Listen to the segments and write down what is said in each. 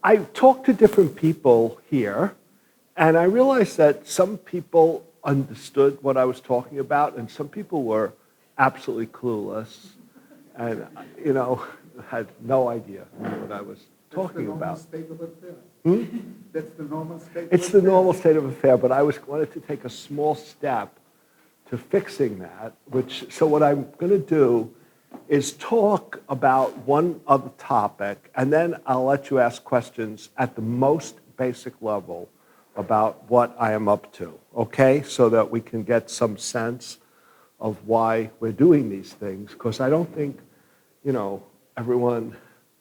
I talked to different people here, and I realized that some people understood what I was talking about, and some people were absolutely clueless, and had no idea what I was talking about. State of affairs. Hmm? That's the normal state. It's the normal state of affair, but I wanted to take a small step to fixing that. So what I'm going to do is talk about one other topic, and then I'll let you ask questions at the most basic level about what I am up to, okay? So that we can get some sense of why we're doing these things, because I don't think, everyone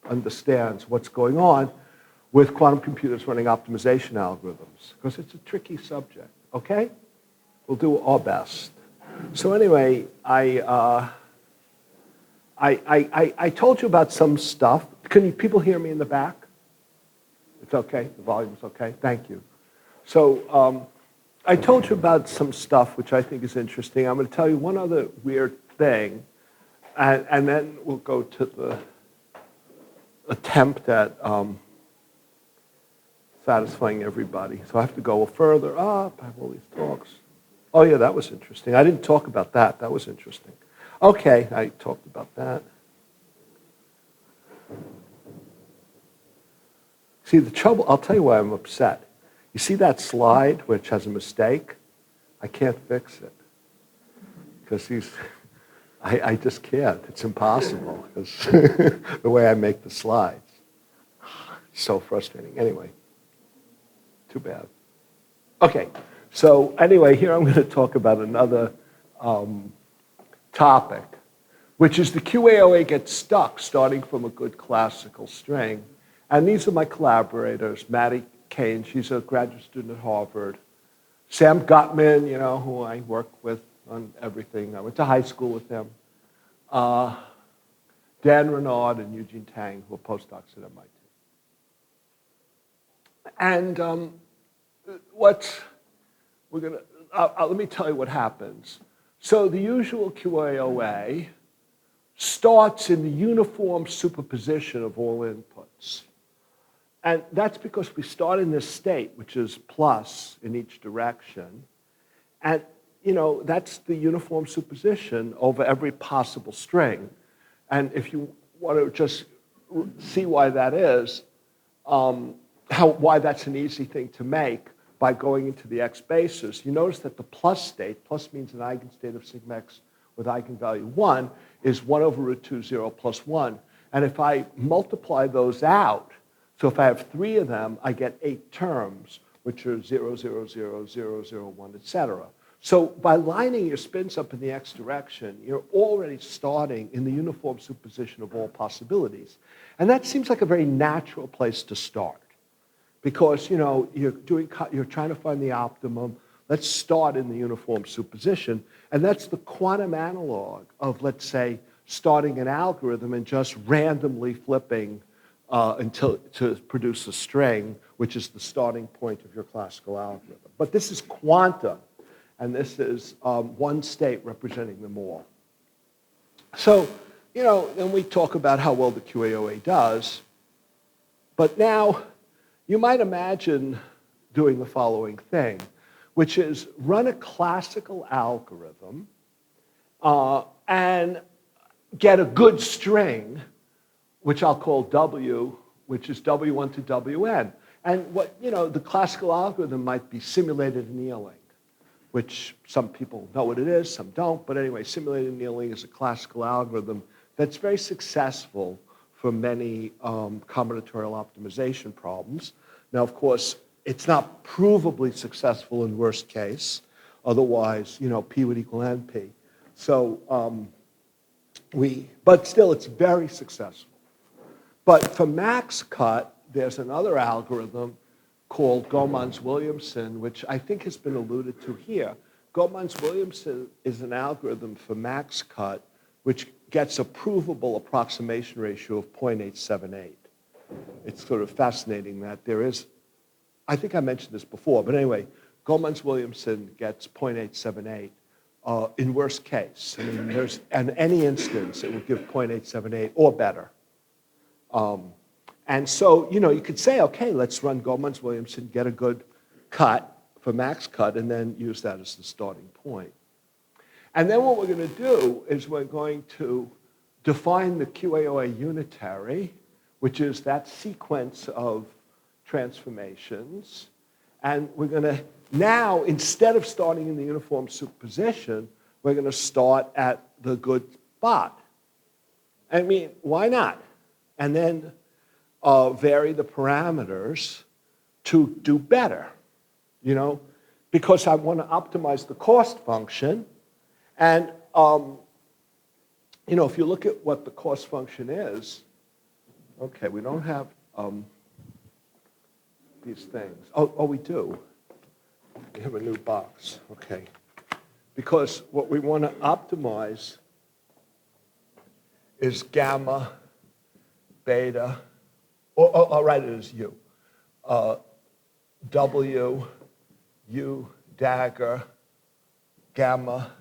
understands what's going on with quantum computers running optimization algorithms, because it's a tricky subject, okay? We'll do our best. So anyway, I told you about some stuff. Can people hear me in the back? It's okay? The volume's okay? Thank you. So I told you about some stuff which I think is interesting. I'm going to tell you one other weird thing, and then we'll go to the attempt at satisfying everybody. So I have to go further up. I have all these talks. Oh, yeah, that was interesting. I didn't talk about that. That was interesting. Okay, I talked about that. See, the trouble, I'll tell you why I'm upset. You see that slide which has a mistake? I can't fix it. Because I just can't. It's impossible. Because the way I make the slides. So frustrating. Anyway, too bad. Okay, so anyway, here I'm going to talk about another topic, which is the QAOA gets stuck starting from a good classical string. And these are my collaborators, Maddie Kane, she's a graduate student at Harvard. Sam Gutman, who I work with on everything. I went to high school with him. Dan Renard and Eugene Tang, who are postdocs at MIT. And let me tell you what happens. So the usual QAOA starts in the uniform superposition of all inputs. And that's because we start in this state, which is plus in each direction. And, that's the uniform superposition over every possible string. And if you want to just see why that is, why that's an easy thing to make by going into the X basis, you notice that the plus state, plus means an eigenstate of sigma x with eigenvalue 1, is 1 over root 2, 0 plus 1. And if I multiply those out, so if I have 3 of them, I get 8 terms, which are 0, 0, 0, 0, 0, 1, etc. So by lining your spins up in the X direction, you're already starting in the uniform superposition of all possibilities. And that seems like a very natural place to start. Because, you're trying to find the optimum. Let's start in the uniform superposition. And that's the quantum analog of, let's say, starting an algorithm and just randomly flipping to produce a string, which is the starting point of your classical algorithm. But this is quantum, and this is one state representing them all. So, then we talk about how well the QAOA does. But now, you might imagine doing the following thing, which is run a classical algorithm and get a good string, which I'll call W, which is W1 to Wn. And the classical algorithm might be simulated annealing, which some people know what it is, some don't. But anyway, simulated annealing is a classical algorithm that's very successful for many combinatorial optimization problems. Now, of course, it's not provably successful in worst case. Otherwise, P would equal NP. So but still, it's very successful. But for max cut, there's another algorithm called Gomans-Williamson, which I think has been alluded to here. Gomans-Williamson is an algorithm for max cut, which gets a provable approximation ratio of 0.878. It's sort of fascinating that there is, I think I mentioned this before, but anyway, Gomans-Williamson gets 0.878 in worst case. I mean, in any instance, it would give 0.878 or better. And so, you could say, okay, let's run Gomez-Williamson, get a good cut for max cut, and then use that as the starting point. And then what we're going to do is we're going to define the QAOA unitary, which is that sequence of transformations. And we're going to now, instead of starting in the uniform superposition, we're going to start at the good spot. I mean, why not? And then vary the parameters to do better, because I want to optimize the cost function. And, if you look at what the cost function is, okay, we don't have these things. Oh, we do. We have a new box, okay. Because what we want to optimize is gamma, beta, I'll write it as U. W, U, dagger, gamma,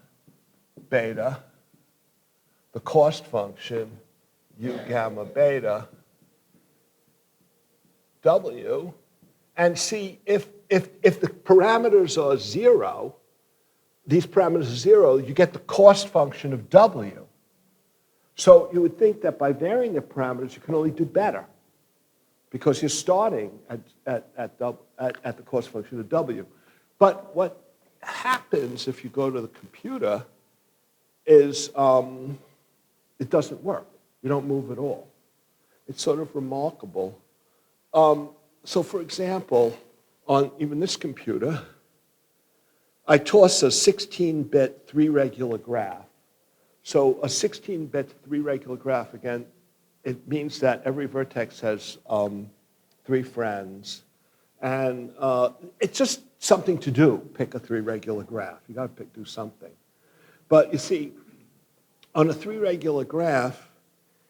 beta, the cost function, U, gamma, beta, W, and see if the parameters are 0, these parameters are 0, you get the cost function of W. So you would think that by varying the parameters, you can only do better, because you're starting at the cost function of W. But what happens if you go to the computer is it doesn't work. You don't move at all. It's sort of remarkable. So for example, on even this computer, I toss a 16-bit 3-regular graph. So a 16-bit 3-regular graph, again, it means that every vertex has 3 friends. And it's just something to do, pick a 3-regular graph. You got to do something. But you see, on a 3-regular graph,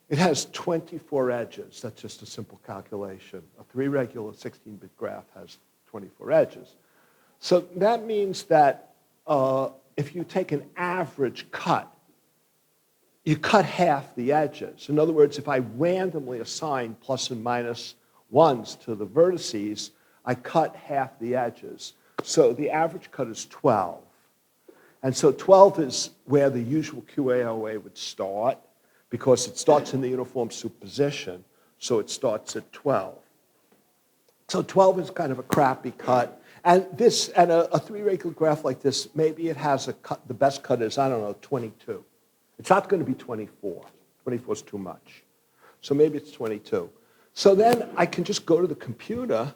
it has 24 edges. That's just a simple calculation. A 3-regular 16-bit graph has 24 edges. So that means that if you take an average cut, you cut half the edges. In other words, if I randomly assign plus and minus 1s to the vertices, I cut half the edges. So the average cut is 12. And so 12 is where the usual QAOA would start, because it starts in the uniform superposition, so it starts at 12. So 12 is kind of a crappy cut. And a 3-regular graph like this, maybe it has a cut, the best cut is, 22. It's not going to be 24. 24 is too much. So maybe it's 22. So then I can just go to the computer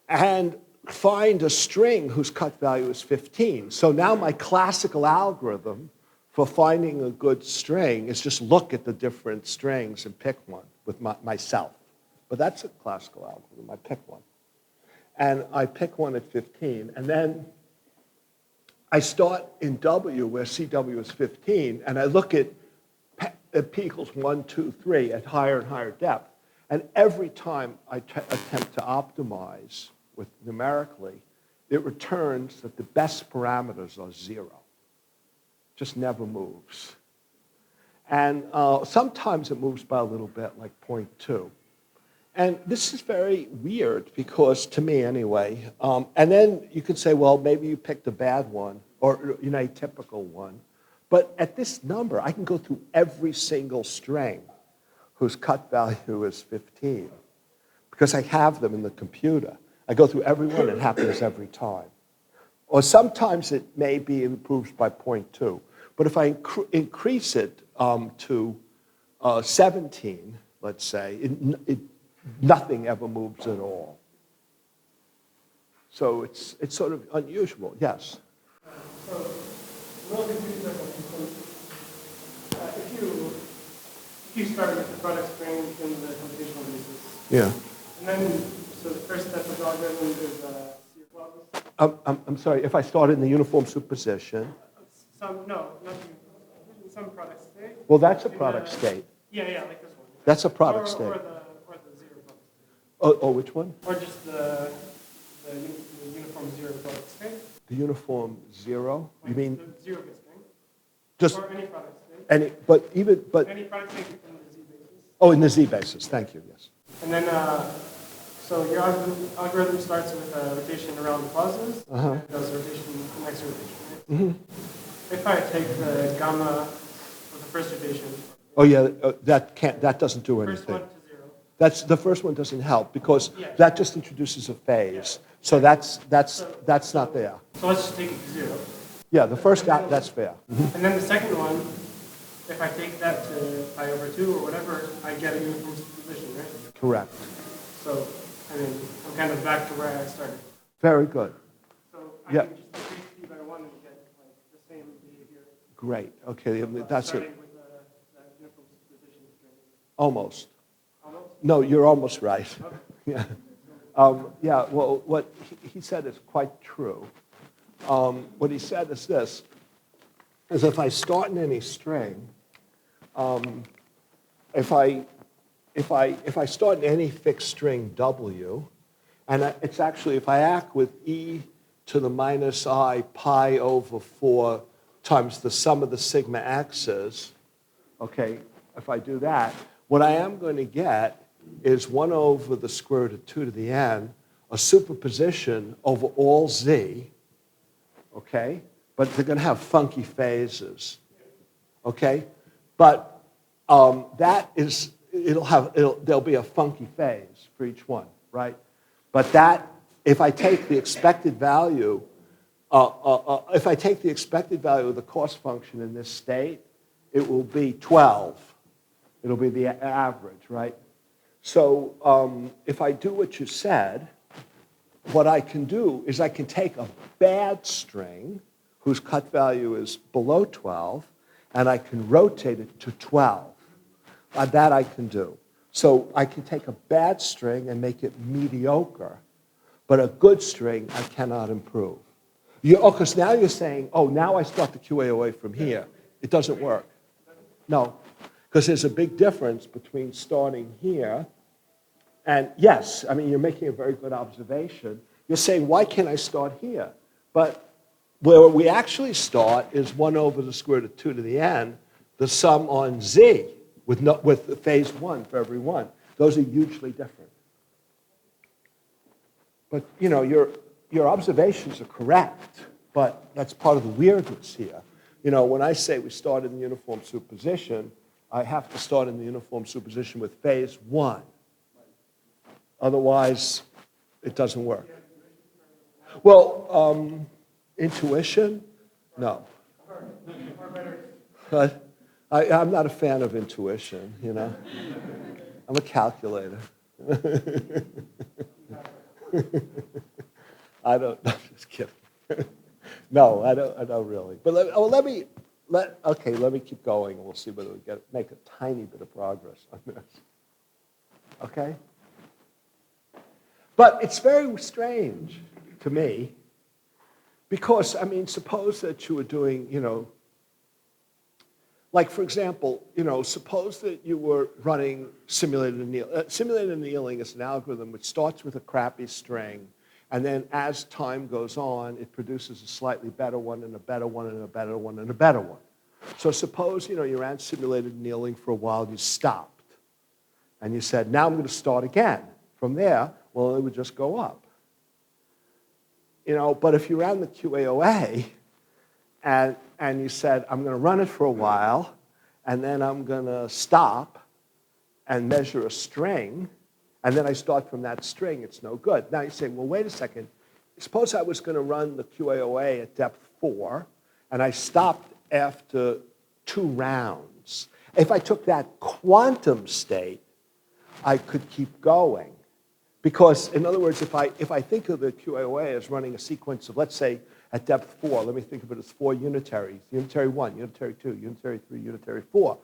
and find a string whose cut value is 15. So now my classical algorithm for finding a good string is just look at the different strings and pick one with myself. But that's a classical algorithm. I pick one. And I pick one at 15. And then I start in W, where CW is 15, and I look at P equals 1, 2, 3 at higher and higher depth. And every time I attempt to optimize with numerically, it returns that the best parameters are 0. Just never moves. And sometimes it moves by a little bit, like 0.2. And this is very weird, because, to me anyway, and then you could say, well, maybe you picked a bad one, or a typical one. But at this number, I can go through every single string whose cut value is 15, because I have them in the computer. I go through every one, it happens every time. Or sometimes it may be improved by 0.2. But if I increase it to 17, let's say, nothing ever moves at all. So it's sort of unusual. Yes? So another computer if you start with the product string in the computational basis. Yeah. And then, so the first step of the algorithm is C++. I'm sorry, if I start in the uniform superposition. Some product state. Well, that's a product state. Yeah, like this one. That's a product state. Or the 0 product state. Oh, which one? Or just the uniform 0 product state. The uniform 0? You mean? The 0 bit string. Just or any product state. any, but Any product state in the Z basis. Oh, in the Z basis. Thank you. Yes. And then, so your algorithm starts with a rotation around the pauses, and it does rotation, the next rotation, right? If I take the gamma of the first rotation, Oh yeah, that doesn't do first one anything. to 0. The first one doesn't help because Yeah. that just introduces a phase. So that's not there. So let's just take it to 0. Yeah, the first guy, that's fair. And then the second one, if I take that to pi over 2 or whatever, I get a uniform superposition, right? Correct. So, I mean, I'm kind of back to where I started. Very good. So I Yeah. can just increase p by 1 and get like the same behavior. Great. Okay, that's starting it. with that uniform superposition string. Almost. Almost? No, you're almost right. Okay. Yeah. Yeah, well, what he said is quite true. What he said is this, is if I start in any string, if I start in any fixed string W, and it's actually, if I act with e to the minus I pi over 4 times the sum of the sigma x's, okay, if I do that, what I am going to get is 1 over the square root of 2 to the n, a superposition over all z, okay? But they're going to have funky phases, okay? But that is, there'll be a funky phase for each one, right? But that, if I take the expected value, if I take the expected value of the cost function in this state, it will be 12. It'll be the average, right? So if I do what you said, what I can do is I can take a bad string whose cut value is below 12, and I can rotate it to 12. That I can do. So I can take a bad string and make it mediocre, but a good string I cannot improve. Because now you're saying, oh, now I start the QAOA from here. It doesn't work. No, because there's a big difference between starting here and, yes, I mean, you're making a very good observation. You're saying, why can't I start here? But where we actually start is 1 over the square root of 2 to the n, the sum on z, with phase 1 for every one. Those are hugely different. But, you know, your observations are correct, but that's part of the weirdness here. You know, when I say we start in the uniform superposition, I have to start in the uniform superposition with phase 1. Otherwise, it doesn't work. Well, intuition? No. But I'm not a fan of intuition, you know. I'm a calculator. I don't, no, just kidding. No, I don't really. But let me keep going, and we'll see whether we make a tiny bit of progress on this. Okay? But it's very strange to me, because, I mean, suppose that you were doing, you know, like, for example, you know, suppose that you were running simulated annealing. Simulated annealing is an algorithm which starts with a crappy string, and then as time goes on, it produces a slightly better one, and a better one, and a better one, and a better one. So suppose, you know, you ran simulated annealing for a while, and you stopped. And you said, now I'm going to start again. From there, well, it would just go up. You know, but if you ran the QAOA, and you said, I'm going to run it for a while, and then I'm going to stop and measure a string, and then I start from that string, it's no good. Now you say, well, wait a second. Suppose I was going to run the QAOA at depth 4, and I stopped after 2 rounds. If I took that quantum state, I could keep going. Because, in other words, if I think of the QAOA as running a sequence of, let's say, at depth 4, let me think of it as 4 unitaries. Unitary 1, unitary 2, unitary 3, unitary 4.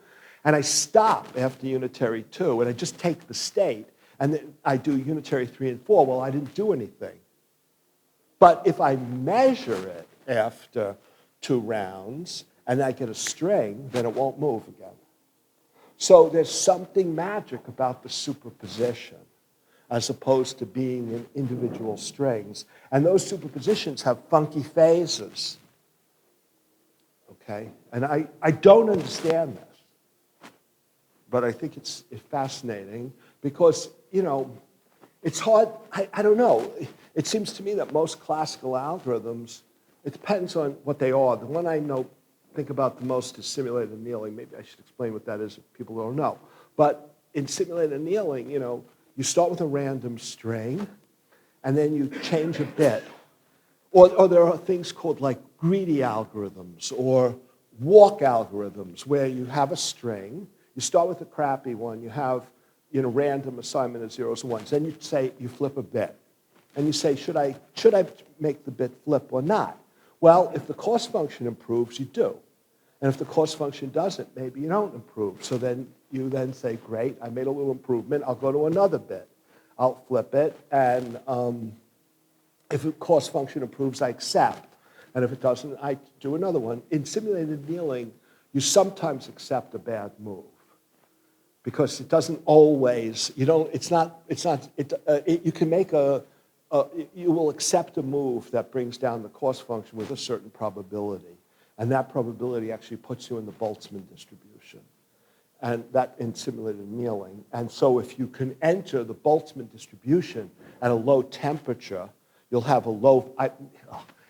And I stop after unitary 2, and I just take the state, and then I do unitary 3 and 4. Well, I didn't do anything. But if I measure it after 2 rounds, and I get a string, then it won't move again. So there's something magic about the superposition, as opposed to being in individual strings. And those superpositions have funky phases. Okay? And I don't understand this. But I think it's fascinating because, it's hard, I don't know. It seems to me that most classical algorithms, it depends on what they are. The one I think about the most is simulated annealing. Maybe I should explain what that is if people don't know. But in simulated annealing, you start with a random string, and then you change a bit. Or there are things called like greedy algorithms or walk algorithms where you have a string, you start with a crappy one, you have random assignment of zeros and ones. Then you flip a bit. And you say, should I make the bit flip or not? Well, if the cost function improves, you do. And if the cost function doesn't, maybe you don't improve. So then you say, great, I made a little improvement, I'll go to another bit. I'll flip it, and if the cost function improves, I accept. And if it doesn't, I do another one. In simulated annealing, you sometimes accept a bad move because it doesn't always, you can make you will accept a move that brings down the cost function with a certain probability. And that probability actually puts you in the Boltzmann distribution. And that in simulated annealing. And so if you can enter the Boltzmann distribution at a low temperature, you'll have a low,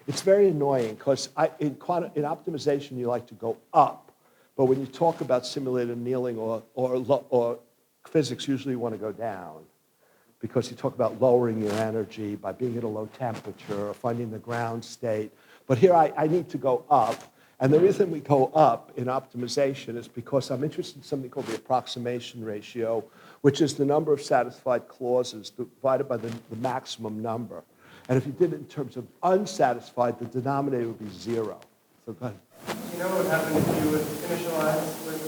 it's very annoying because in optimization you like to go up, but when you talk about simulated annealing or physics, usually you want to go down because you talk about lowering your energy by being at a low temperature or finding the ground state. But here I need to go up. And the reason we go up in optimization is because I'm interested in something called the approximation ratio, which is the number of satisfied clauses divided by the maximum number. And if you did it in terms of unsatisfied, the denominator would be 0. So go ahead. You know what would happen if you would initialize with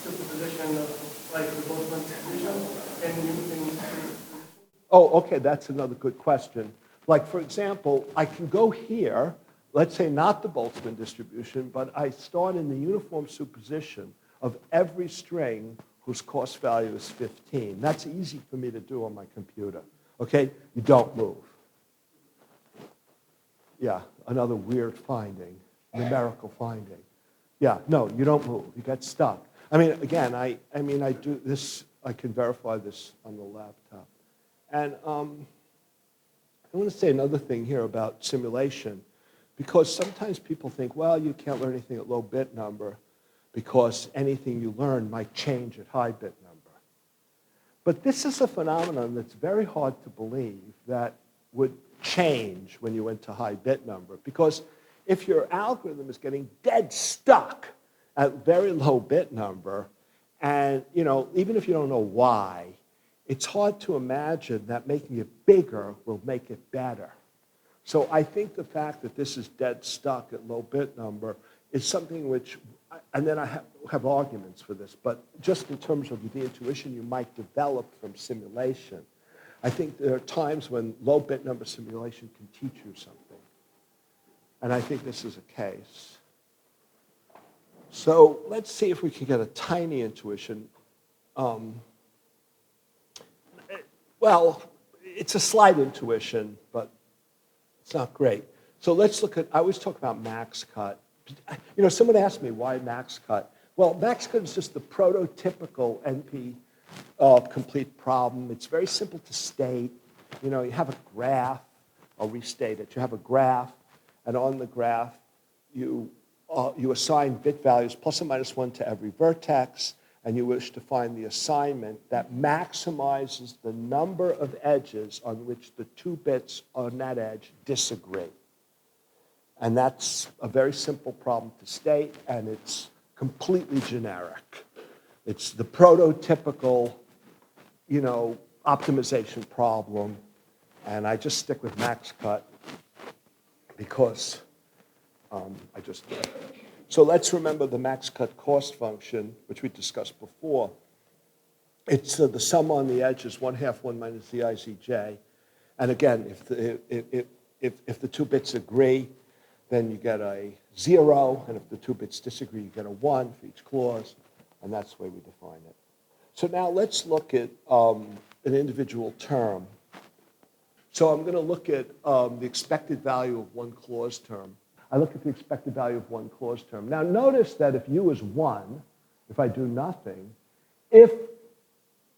superposition of like the Boltzmann distribution and Oh, okay, that's another good question. Like, for example, I can go here, let's say not the Boltzmann distribution, but I start in the uniform superposition of every string whose cost value is 15. That's easy for me to do on my computer. Okay, you don't move. Yeah, another weird finding, numerical finding. Yeah, no, you don't move. You get stuck. I mean, again, I do this. I can verify this on the laptop. And I want to say another thing here about simulation, because sometimes people think, well, you can't learn anything at low bit number because anything you learn might change at high bit number. But this is a phenomenon that's very hard to believe that would change when you went to high bit number, because if your algorithm is getting dead stuck at very low bit number, and even if you don't know why, it's hard to imagine that making it bigger will make it better. So I think the fact that this is dead stuck at low bit number is something which, and then I have arguments for this, but just in terms of the intuition you might develop from simulation, I think there are times when low bit number simulation can teach you something. And I think this is a case. So let's see if we can get a tiny intuition. Well, it's a slight intuition, but it's not great. So let's look at, I always talk about max cut. Someone asked me why max cut. Well, max cut is just the prototypical NP complete problem. It's very simple to state. You have a graph. I'll restate it. You have a graph, and on the graph, you assign bit values plus or minus 1 to every vertex, and you wish to find the assignment that maximizes the number of edges on which the 2 bits on that edge disagree. And that's a very simple problem to state, and it's completely generic. It's the prototypical, optimization problem, and I just stick with max cut because I just did. So let's remember the max cut cost function, which we discussed before. It's the sum on the edge is 1/2 1 minus the IZJ. And again, if the 2 bits agree, then you get a 0. And if the 2 bits disagree, you get a 1 for each clause. And that's the way we define it. So now let's look at an individual term. So I'm going to look at the expected value of one clause term. I look at the expected value of one clause term. Now notice that if u is 1, if I do nothing, if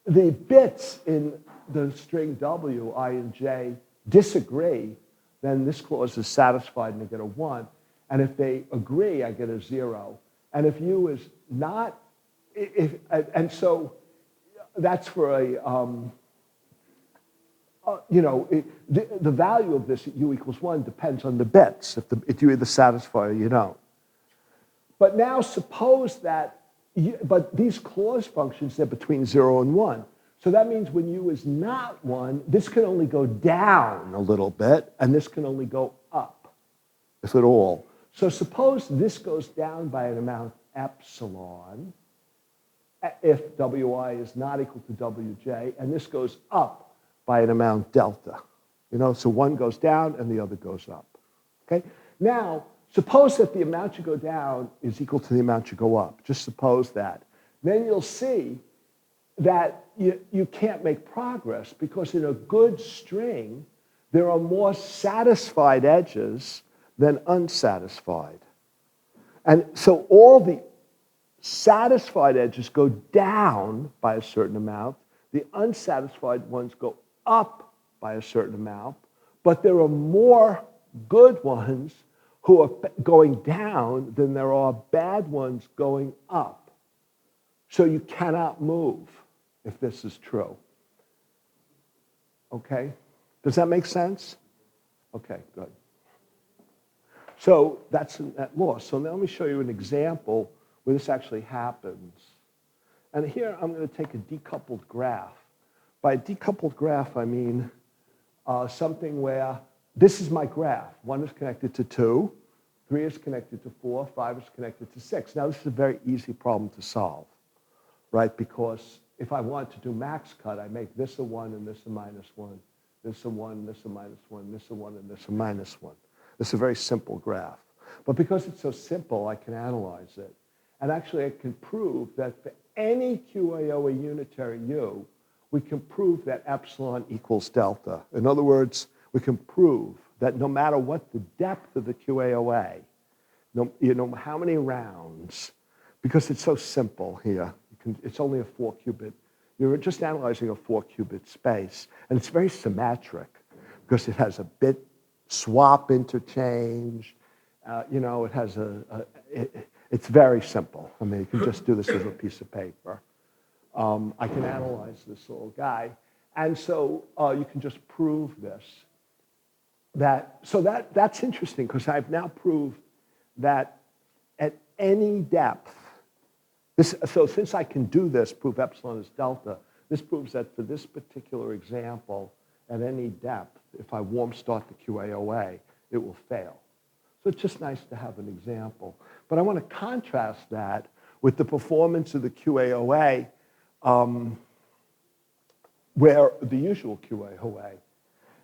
the bits in the string W, I, and J disagree, then this clause is satisfied and I get a 1. And if they agree, I get a 0. And if U is not, and so that's for a, the value of this at U equals 1 depends on the bits. If you either satisfy or you don't. But now suppose that, but these clause functions, they're between 0 and 1. So that means when U is not 1, this can only go down a little bit, and this can only go up, if at all. So suppose this goes down by an amount epsilon, if Wi is not equal to Wj, and this goes up by an amount delta. So one goes down and the other goes up. Okay? Now, suppose that the amount you go down is equal to the amount you go up. Just suppose that. Then you'll see that you can't make progress because in a good string, there are more satisfied edges than unsatisfied. And so all the satisfied edges go down by a certain amount. The unsatisfied ones go up by a certain amount. But there are more good ones who are going down than there are bad ones going up. So you cannot move if this is true. Okay? Does that make sense? Okay, good. So that's that law. So now let me show you an example where this actually happens. And here I'm going to take a decoupled graph. By a decoupled graph, I mean something where this is my graph. 1 is connected to 2, 3 is connected to 4, 5 is connected to 6. Now, this is a very easy problem to solve, right? Because if I want to do max cut, I make this a 1 and this a minus 1, this a 1, this a minus 1, this a 1, and this a minus 1. This is a very simple graph. But because it's so simple, I can analyze it. And actually, I can prove that for any QAOA unitary U, we can prove that epsilon equals delta. In other words, we can prove that no matter what the depth of the QAOA, how many rounds, because it's so simple here, it's only a 4-qubit. You're just analyzing a 4-qubit space. And it's very symmetric because it has a bit swap interchange. It has it's very simple. I mean, you can just do this with a piece of paper. I can analyze this little guy. And so you can just prove this. That's interesting because I've now proved that at any depth, so since I can do this, prove epsilon is delta, this proves that for this particular example, at any depth, if I warm start the QAOA, it will fail. So it's just nice to have an example. But I want to contrast that with the performance of the QAOA where the usual QAOA.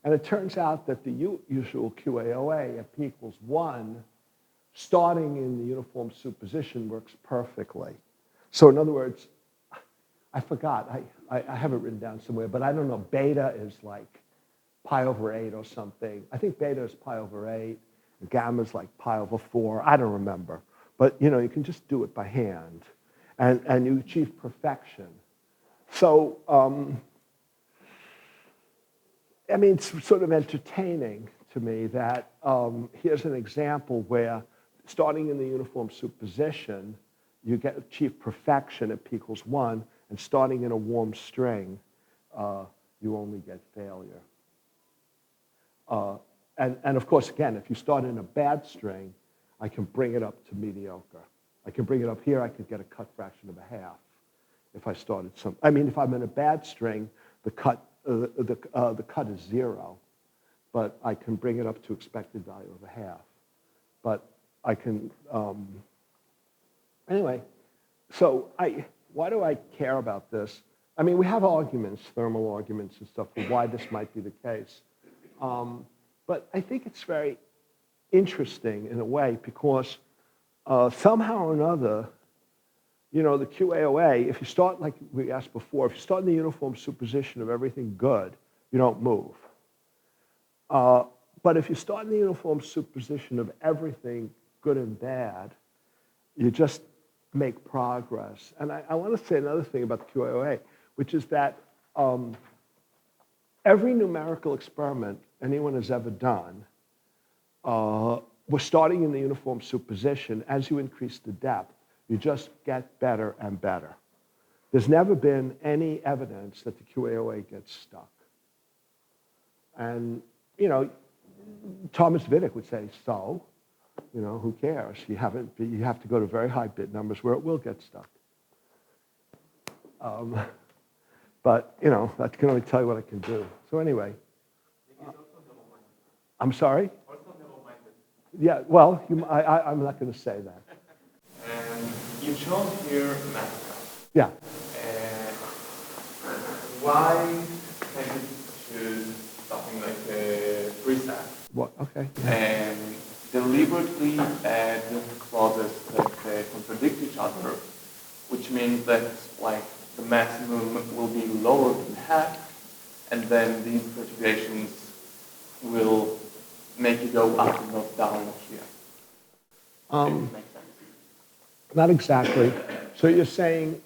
And it turns out that the usual QAOA at p equals 1, starting in the uniform superposition, works perfectly. So in other words, I forgot, I have it written down somewhere, but I don't know, beta is like pi over 8 or something. I think beta is pi over 8, and gamma is like pi over 4. I don't remember. But you can just do it by hand, and you achieve perfection. So, it's sort of entertaining to me that here's an example where starting in the uniform superposition, you achieve perfection at p equals 1, and starting in a warm string, you only get failure. And of course, again, if you start in a bad string, I can bring it up to mediocre. I can bring it up here, I could get a cut fraction of a half if I started if I'm in a bad string, the cut is 0, but I can bring it up to expected value of a half. But I can, anyway, so why do I care about this? We have arguments, thermal arguments and stuff, for why this might be the case. But I think it's very interesting in a way because somehow or another, the QAOA, if you start, like we asked before, if you start in the uniform superposition of everything good, you don't move. But if you start in the uniform superposition of everything good and bad, you just make progress. And I want to say another thing about the QAOA. which is that every numerical experiment anyone has ever done, we're starting in the uniform superposition. As you increase the depth, you just get better and better. There's never been any evidence that the QAOA gets stuck. And, you know, Thomas Vidic would say, so, you know, who cares? You have to go to very high bit numbers where it will get stuck. But, you know, that can only tell you what I can do. So anyway. I'm sorry? Yeah, well, I'm not going to say that. And you chose here math. Yeah. Why can't you choose something like a preset? What? Okay. And deliberately add clauses that contradict each other, which means that like the maximum will be lower than half, and then these perturbations will make you go up and not down like here. It makes sense. Not exactly. So you're saying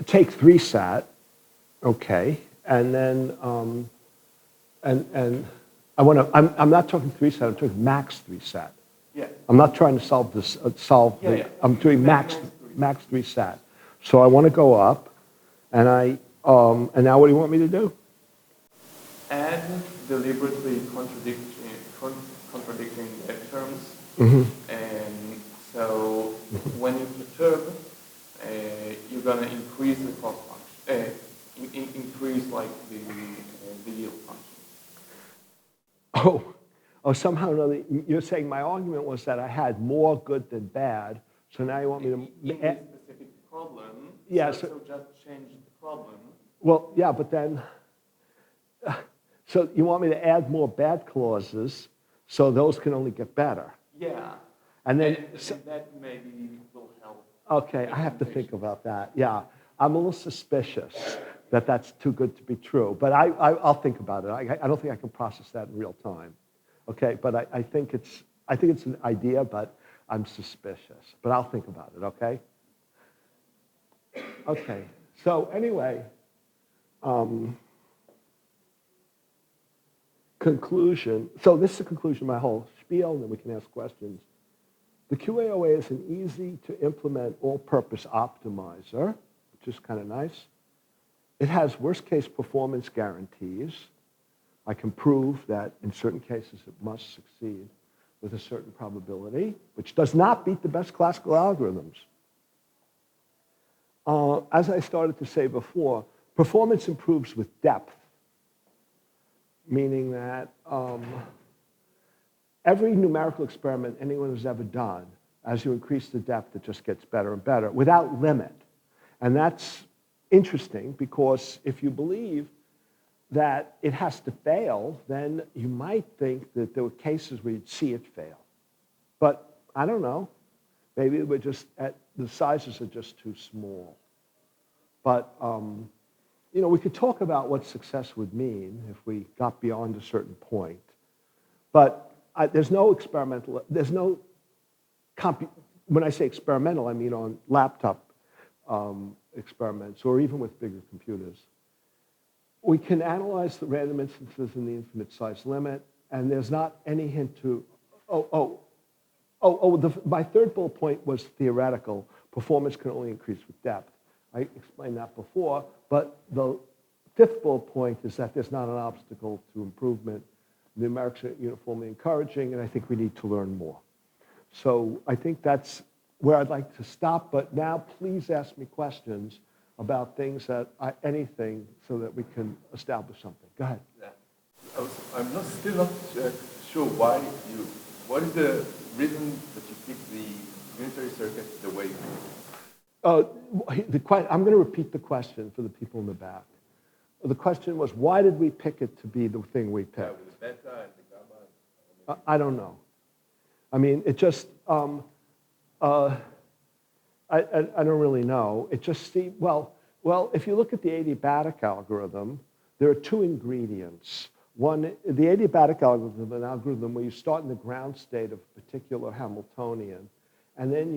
take 3 sat, okay, and then and I want to. I'm not talking 3 sat. I'm talking max 3 sat. Yeah. I'm not trying to solve this. I'm doing max 3 sat. So I want to go up, and and now what do you want me to do? Add deliberately contradicting terms. Mm-hmm. And so when you perturb, you're going to increase the cost function, increase like the yield function. Oh, somehow or another, you're saying my argument was that I had more good than bad, so now you want me to... In this specific problem, yeah, so just change the problem. Well, yeah, but then... So you want me to add more bad clauses, so those can only get better. Yeah. And then... And that maybe will help. Okay, I have to think about that. Yeah, I'm a little suspicious that that's too good to be true, but I'll think about it. I don't think I can process that in real time. Okay, but I think it's an idea, but I'm suspicious. But I'll think about it. Okay. Okay. So anyway, conclusion. So this is the conclusion of my whole spiel, and then we can ask questions. The QAOA is an easy-to-implement all-purpose optimizer, which is kind of nice. It has worst-case performance guarantees. I can prove that in certain cases it must succeed with a certain probability, which does not beat the best classical algorithms. As I started to say before, performance improves with depth, meaning that every numerical experiment anyone has ever done, as you increase the depth, it just gets better and better without limit. And that's interesting because if you believe that it has to fail, then you might think that there were cases where you'd see it fail. But I don't know. Maybe we're just the sizes are just too small. But you know, we could talk about what success would mean if we got beyond a certain point. But there's no experimental. There's no when I say experimental, I mean on laptop experiments or even with bigger computers. We can analyze the random instances in the infinite size limit, and there's not any hint to, my third bullet point was theoretical. Performance can only increase with depth. I explained that before, but the fifth bullet point is that there's not an obstacle to improvement. The numerics are uniformly encouraging, and I think we need to learn more. So I think that's where I'd like to stop, but now please ask me questions about things anything so that we can establish something. Go ahead. Yeah. I'm still not sure what is the reason that you picked the unitary circuit the way you picked it? I'm going to repeat the question for the people in the back. The question was, why did we pick it to be the thing we picked? Yeah, with the beta and the gamma. I don't know. I mean, it just, I don't really know. It just seemed, well, if you look at the adiabatic algorithm, there are 2 ingredients. One, the adiabatic algorithm is an algorithm where you start in the ground state of a particular Hamiltonian, and then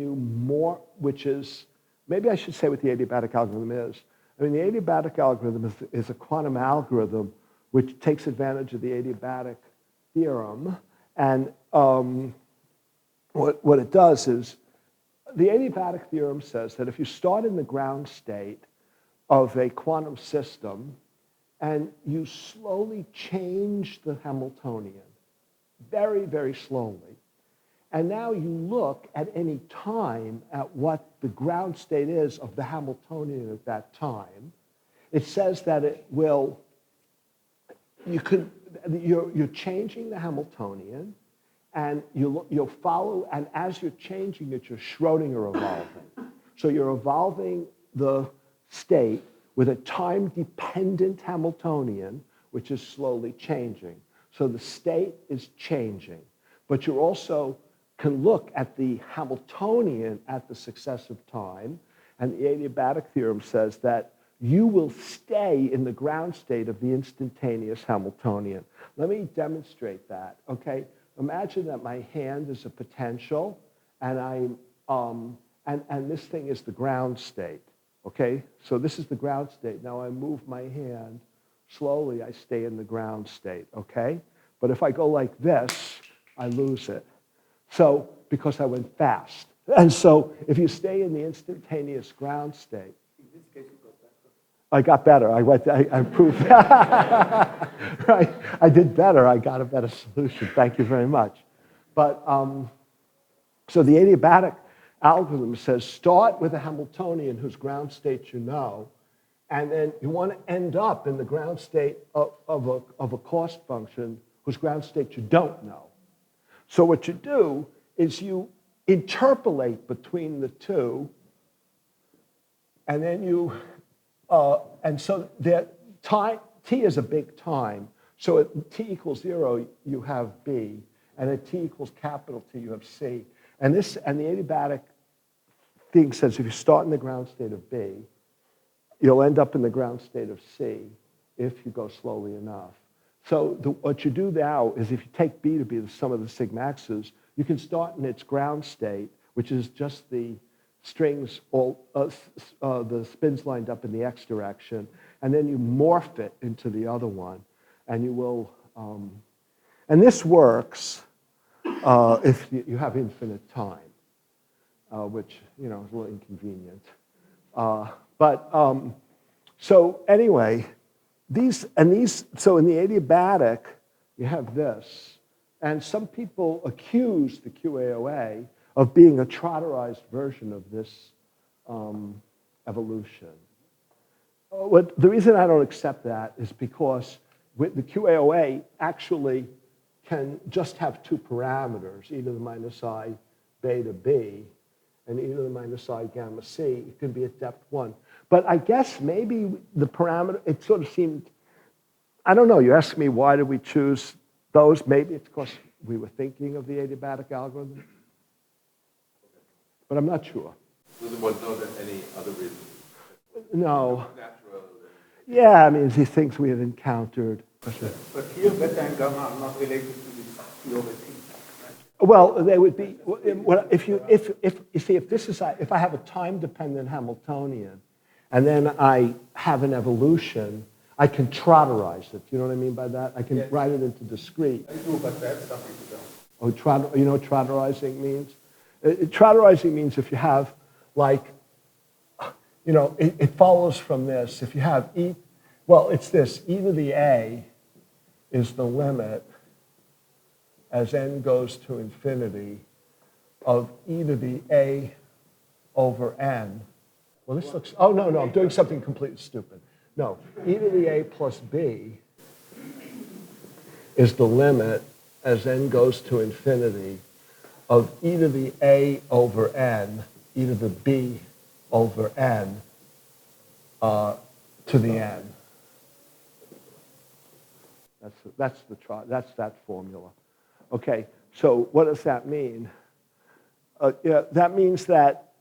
which is maybe I should say what the adiabatic algorithm is. I mean, the adiabatic algorithm is a quantum algorithm which takes advantage of the adiabatic theorem. And what it does is, the adiabatic theorem says that if you start in the ground state of a quantum system and you slowly change the Hamiltonian, very, very slowly, and now you look at any time at what the ground state is of the Hamiltonian at that time, it says that it will, you're changing the Hamiltonian, and you'll follow, and as you're changing it, you're Schrodinger evolving. So you're evolving the state with a time-dependent Hamiltonian, which is slowly changing. So the state is changing, but you also can look at the Hamiltonian at the successive time, and the adiabatic theorem says that you will stay in the ground state of the instantaneous Hamiltonian. Let me demonstrate that, okay? Imagine that my hand is a potential, and and this thing is the ground state, okay? So this is the ground state. Now I move my hand slowly, I stay in the ground state, okay? But if I go like this, I lose it. So, because I went fast. And so, if you stay in the instantaneous ground state, in this case, you got better. I improved. Right? I did better. I got a better solution. Thank you very much. But, so the adiabatic algorithm says start with a Hamiltonian whose ground state you know, and then you want to end up in the ground state of a cost function whose ground state you don't know. So what you do is you interpolate between the two, and then you, and so that time, t is a big time. So at t equals 0, you have b, and at t equals capital T, you have c. And the adiabatic thing says if you start in the ground state of b, you'll end up in the ground state of c if you go slowly enough. So what you do now is if you take b to be the sum of the sigma x's, you can start in its ground state, which is just the strings, the spins lined up in the x direction, and then you morph it into the other one, and you will, and this works if you have infinite time, which, you know, is a little inconvenient. So anyway, so in the adiabatic, you have this, and some people accuse the QAOA of being a trotterized version of this evolution. The reason I don't accept that is because the QAOA actually can just have two parameters, e to the minus I beta b, and e to the minus I gamma c. It can be at depth 1. But I guess maybe the parameter, it sort of seemed, I don't know, you ask me why did we choose those? Maybe it's because we were thinking of the adiabatic algorithm. But I'm not sure. There was no any other reason? No. Natural. Yeah, I mean, these things we had encountered. But here, beta and gamma are not related to this T over T. Well, they would be, if I have a time-dependent Hamiltonian, and then I have an evolution, I can trotterize it. You know what I mean by that? I can write it into discrete. I do, but that's something to do. Oh, you know what trotterizing means? Trotterizing means if you have, like, you know, it follows from this. If you have it's this, e to the a is the limit as n goes to infinity of e to the a over n. Well, this looks, oh, no, I'm doing something completely stupid. No, e to the a plus b is the limit as n goes to infinity of e to the a over n, e to the b over n to the n. That's that formula. Okay, so what does that mean? That means that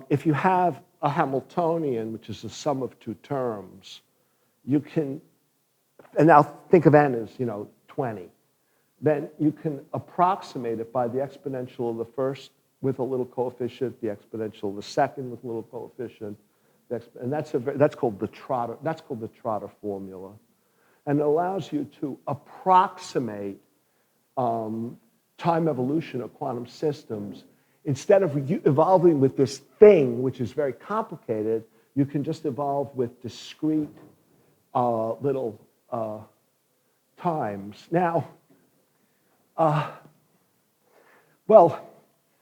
if you have a Hamiltonian, which is the sum of two terms, you can, and now think of n as, 20, then you can approximate it by the exponential of the first with a little coefficient, the exponential of the second with a little coefficient, and that's called the Trotter formula, and it allows you to approximate time evolution of quantum systems. Instead of evolving with this thing, which is very complicated, you can just evolve with discrete little times. Now, well,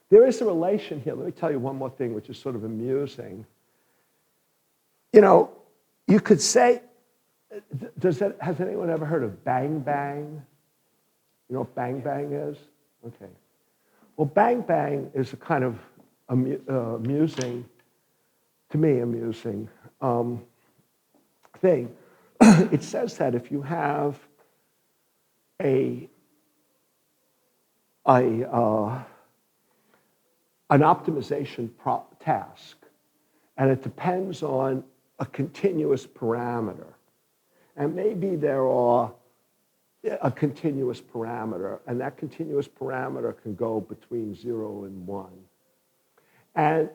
there is a relation here. Let me tell you one more thing, which is sort of amusing. You know, you could say, has anyone ever heard of bang bang? You know what bang bang is? Okay. Well, bang bang is a kind of amusing, to me, amusing thing. It says that if you have an optimization task, and it depends on a continuous parameter, and maybe there are a continuous parameter, and that continuous parameter can go between 0 and 1. And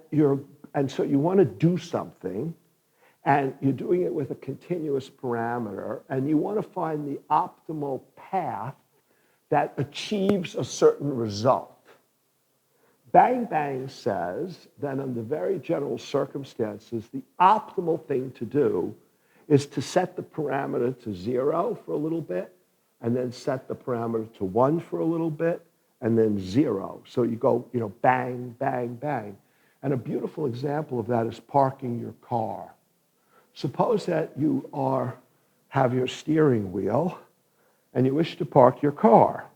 so you want to do something, and you're doing it with a continuous parameter, and you want to find the optimal path that achieves a certain result. Bang Bang says that under very general circumstances, the optimal thing to do is to set the parameter to 0 for a little bit, and then set the parameter to 1 for a little bit, and then 0. So you go, bang, bang, bang. And a beautiful example of that is parking your car. Suppose that you have your steering wheel, and you wish to park your car.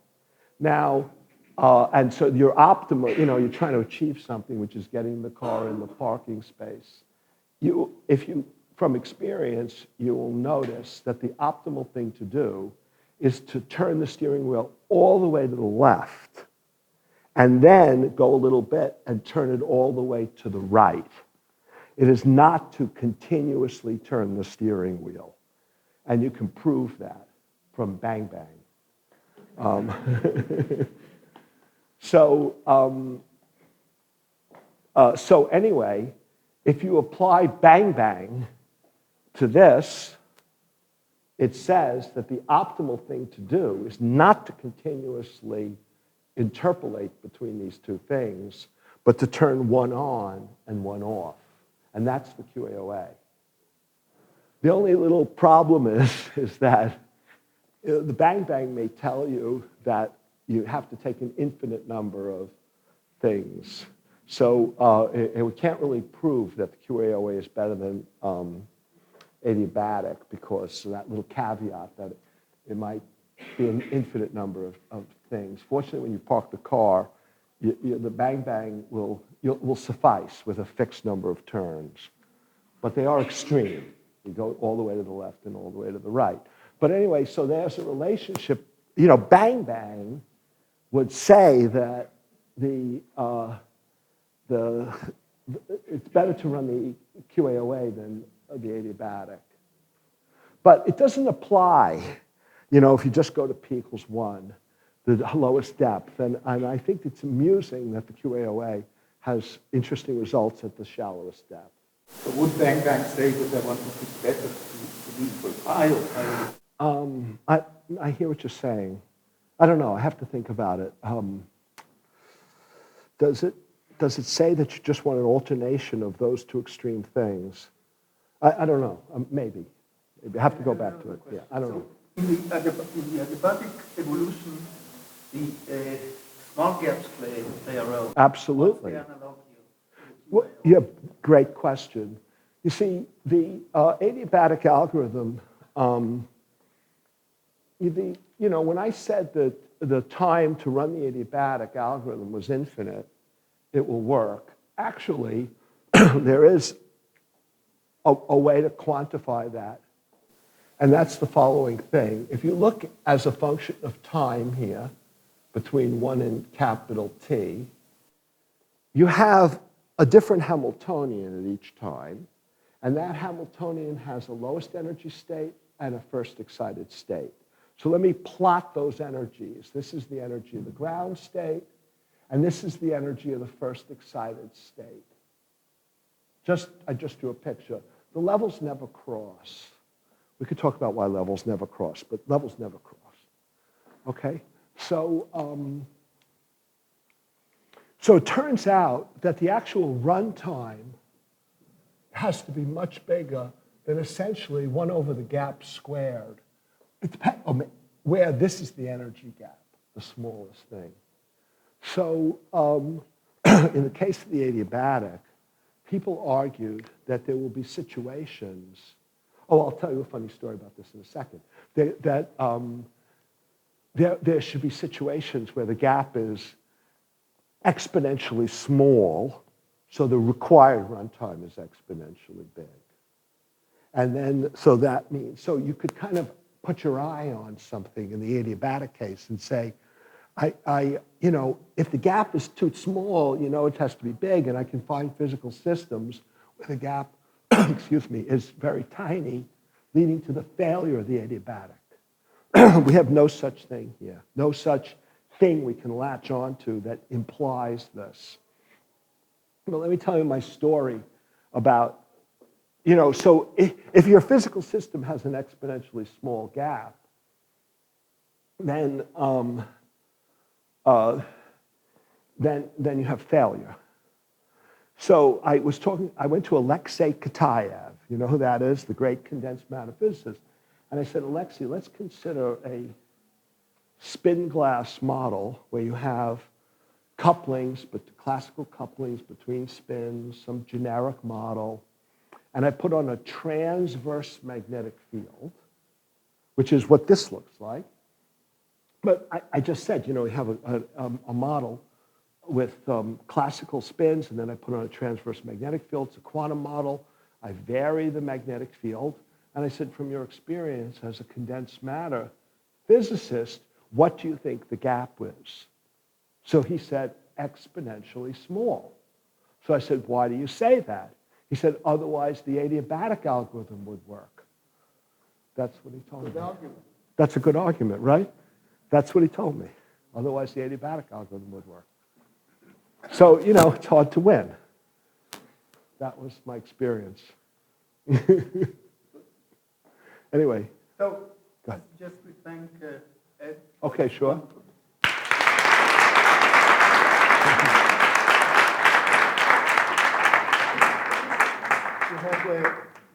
Now, and so your optimal, you're trying to achieve something, which is getting the car in the parking space. From experience, you will notice that the optimal thing to do is to turn the steering wheel all the way to the left, and then go a little bit and turn it all the way to the right. It is not to continuously turn the steering wheel. And you can prove that from Bang Bang. So anyway, if you apply Bang Bang to this, it says that the optimal thing to do is not to continuously interpolate between these two things, but to turn one on and one off. And that's the QAOA. The only little problem is that the Bang Bang may tell you that you have to take an infinite number of things. So we can't really prove that the QAOA is better than adiabatic, because of that little caveat that it might be an infinite number of things. Fortunately, when you park the car, the Bang Bang will suffice with a fixed number of turns. But they are extreme. You go all the way to the left and all the way to the right. But anyway, so there's a relationship. Bang Bang would say that it's better to run the QAOA than the adiabatic. But it doesn't apply, if you just go to p equals 1, the lowest depth. And I think it's amusing that the QAOA has interesting results at the shallowest depth. So would Bang Bang say that I want to pick better to be for pi or pi? I hear what you're saying. I don't know. I have to think about it. Does it say that you just want an alternation of those two extreme things? I don't know. Maybe. I have to go back to it. Yeah, I don't know. In the adiabatic evolution, the small gaps play a role. Absolutely. What's the analog here? Well, yeah, great question. You see, the adiabatic algorithm, when I said that the time to run the adiabatic algorithm was infinite, it will work. Actually, there is a way to quantify that, and that's the following thing. If you look as a function of time here, between 1 and capital T, you have a different Hamiltonian at each time, and that Hamiltonian has a lowest energy state and a first excited state. So let me plot those energies. This is the energy of the ground state, And this is the energy of the first excited state. I just drew a picture. The levels never cross. We could talk about why levels never cross, but levels never cross. Okay? So it turns out that the actual runtime has to be much bigger than essentially 1 over the gap squared. It depends where this is the energy gap, the smallest thing. So in the case of the adiabatic, people argued that there will be situations. Oh, I'll tell you a funny story about this in a second. There should be situations where the gap is exponentially small, so the required runtime is exponentially big. And then, so that means, so you could kind of put your eye on something in the adiabatic case and say, if the gap is too small, it has to be big, and I can find physical systems where the gap, excuse me, is very tiny, leading to the failure of the adiabatic. We have no such thing here, no such thing we can latch onto that implies this. Well, let me tell you my story about, so if your physical system has an exponentially small gap, then you have failure. So I went to Alexei Kitaev, you know who that is, the great condensed matter physicist, and I said, Alexei, let's consider a spin glass model where you have couplings, but classical couplings between spins, some generic model, and I put on a transverse magnetic field, which is what this looks like. But I just said, we have a model with classical spins, and then I put on a transverse magnetic field. It's a quantum model. I vary the magnetic field. And I said, from your experience as a condensed matter physicist, what do you think the gap is? So he said, exponentially small. So I said, why do you say that? He said, otherwise the adiabatic algorithm would work. That's what he told me. Good argument. That's a good argument, right? That's what he told me. Otherwise, the adiabatic algorithm would work. So, it's hard to win. That was my experience. Anyway. So, go ahead. just we thank Ed. Okay, sure. We have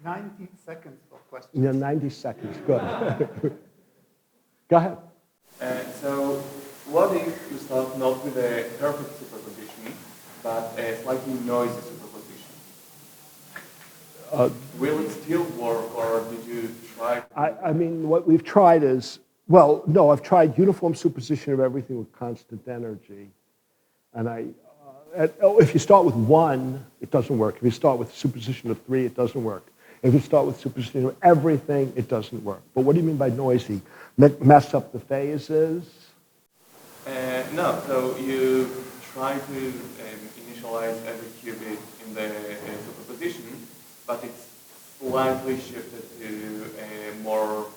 90 seconds for questions. Yeah, 90 seconds. Good. Go ahead. So what if you start not with a perfect superposition, but a slightly noisy superposition? Will it still work, or did you try? I mean, what we've tried is, well, no, I've tried uniform superposition of everything with constant energy. And if you start with 1, it doesn't work. If you start with superposition of 3, it doesn't work. If you start with superposition of everything, it doesn't work. But what do you mean by noisy? Mess up the phases? No, so you try to initialize every qubit in the superposition, but it's slightly shifted to more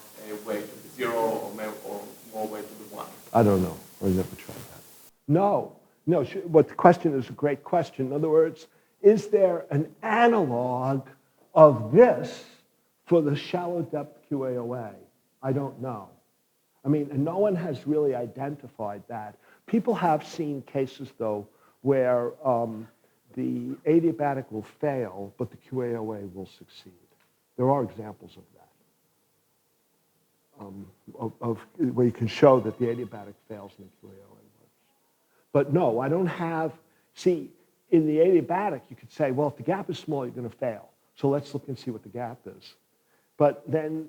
weight to the 0 or more weight to the 1. I don't know. I never tried that. No. What the question is a great question. In other words, is there an analog of this for the shallow depth QAOA? I don't know. I mean, and no one has really identified that. People have seen cases, though, where the adiabatic will fail, but the QAOA will succeed. There are examples of that, where you can show that the adiabatic fails and the QAOA works. But no, I don't have, see, in the adiabatic, you could say, well, if the gap is small, you're going to fail. So let's look and see what the gap is. But then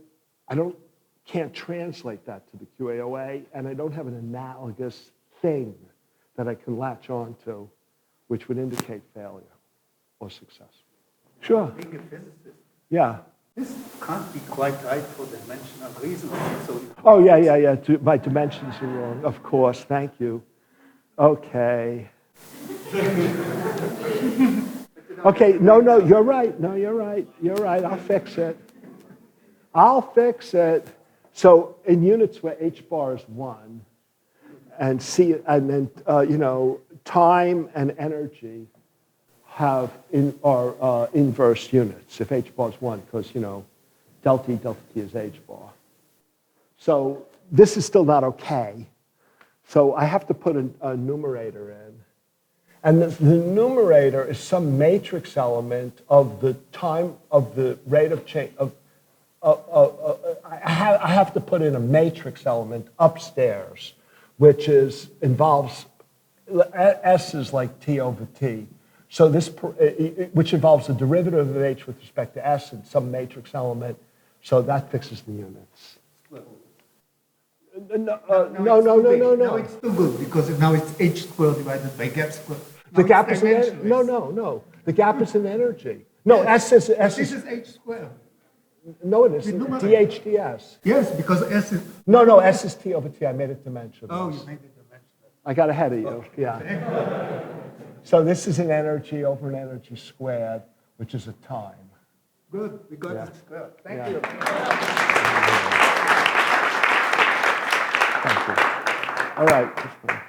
can't translate that to the QAOA, and I don't have an analogous thing that I can latch on to, which would indicate failure or success. Sure. Being a physicist, Yeah. this can't be quite right for dimensional reasons. So Oh, yeah. My dimensions are wrong. Of course. Thank you. Okay. Okay. No. You're right. No, you're right. You're right. I'll fix it. So in units where h bar is 1, and then time and energy are inverse units if h bar is 1, because delta E delta T is h bar. So this is still not okay. So I have to put a numerator in. And the numerator is some matrix element of the time of the rate of change. I have to put in a matrix element upstairs, which involves, S is like T over T. So which involves the derivative of H with respect to S and some matrix element. So that fixes the units. No, No. it's too good because now it's h squared divided by gap squared. The gap is in energy. No. The gap is in energy. No, S is This is h squared. No, it isn't. DHDS. Yes, because s is. No, S is T over T. I made it dimensionless. Oh, you made it dimensional. I got ahead of you. Yeah. So this is an energy over an energy squared, which is a time. Good, we got it squared. Thank you. Thank you. All right.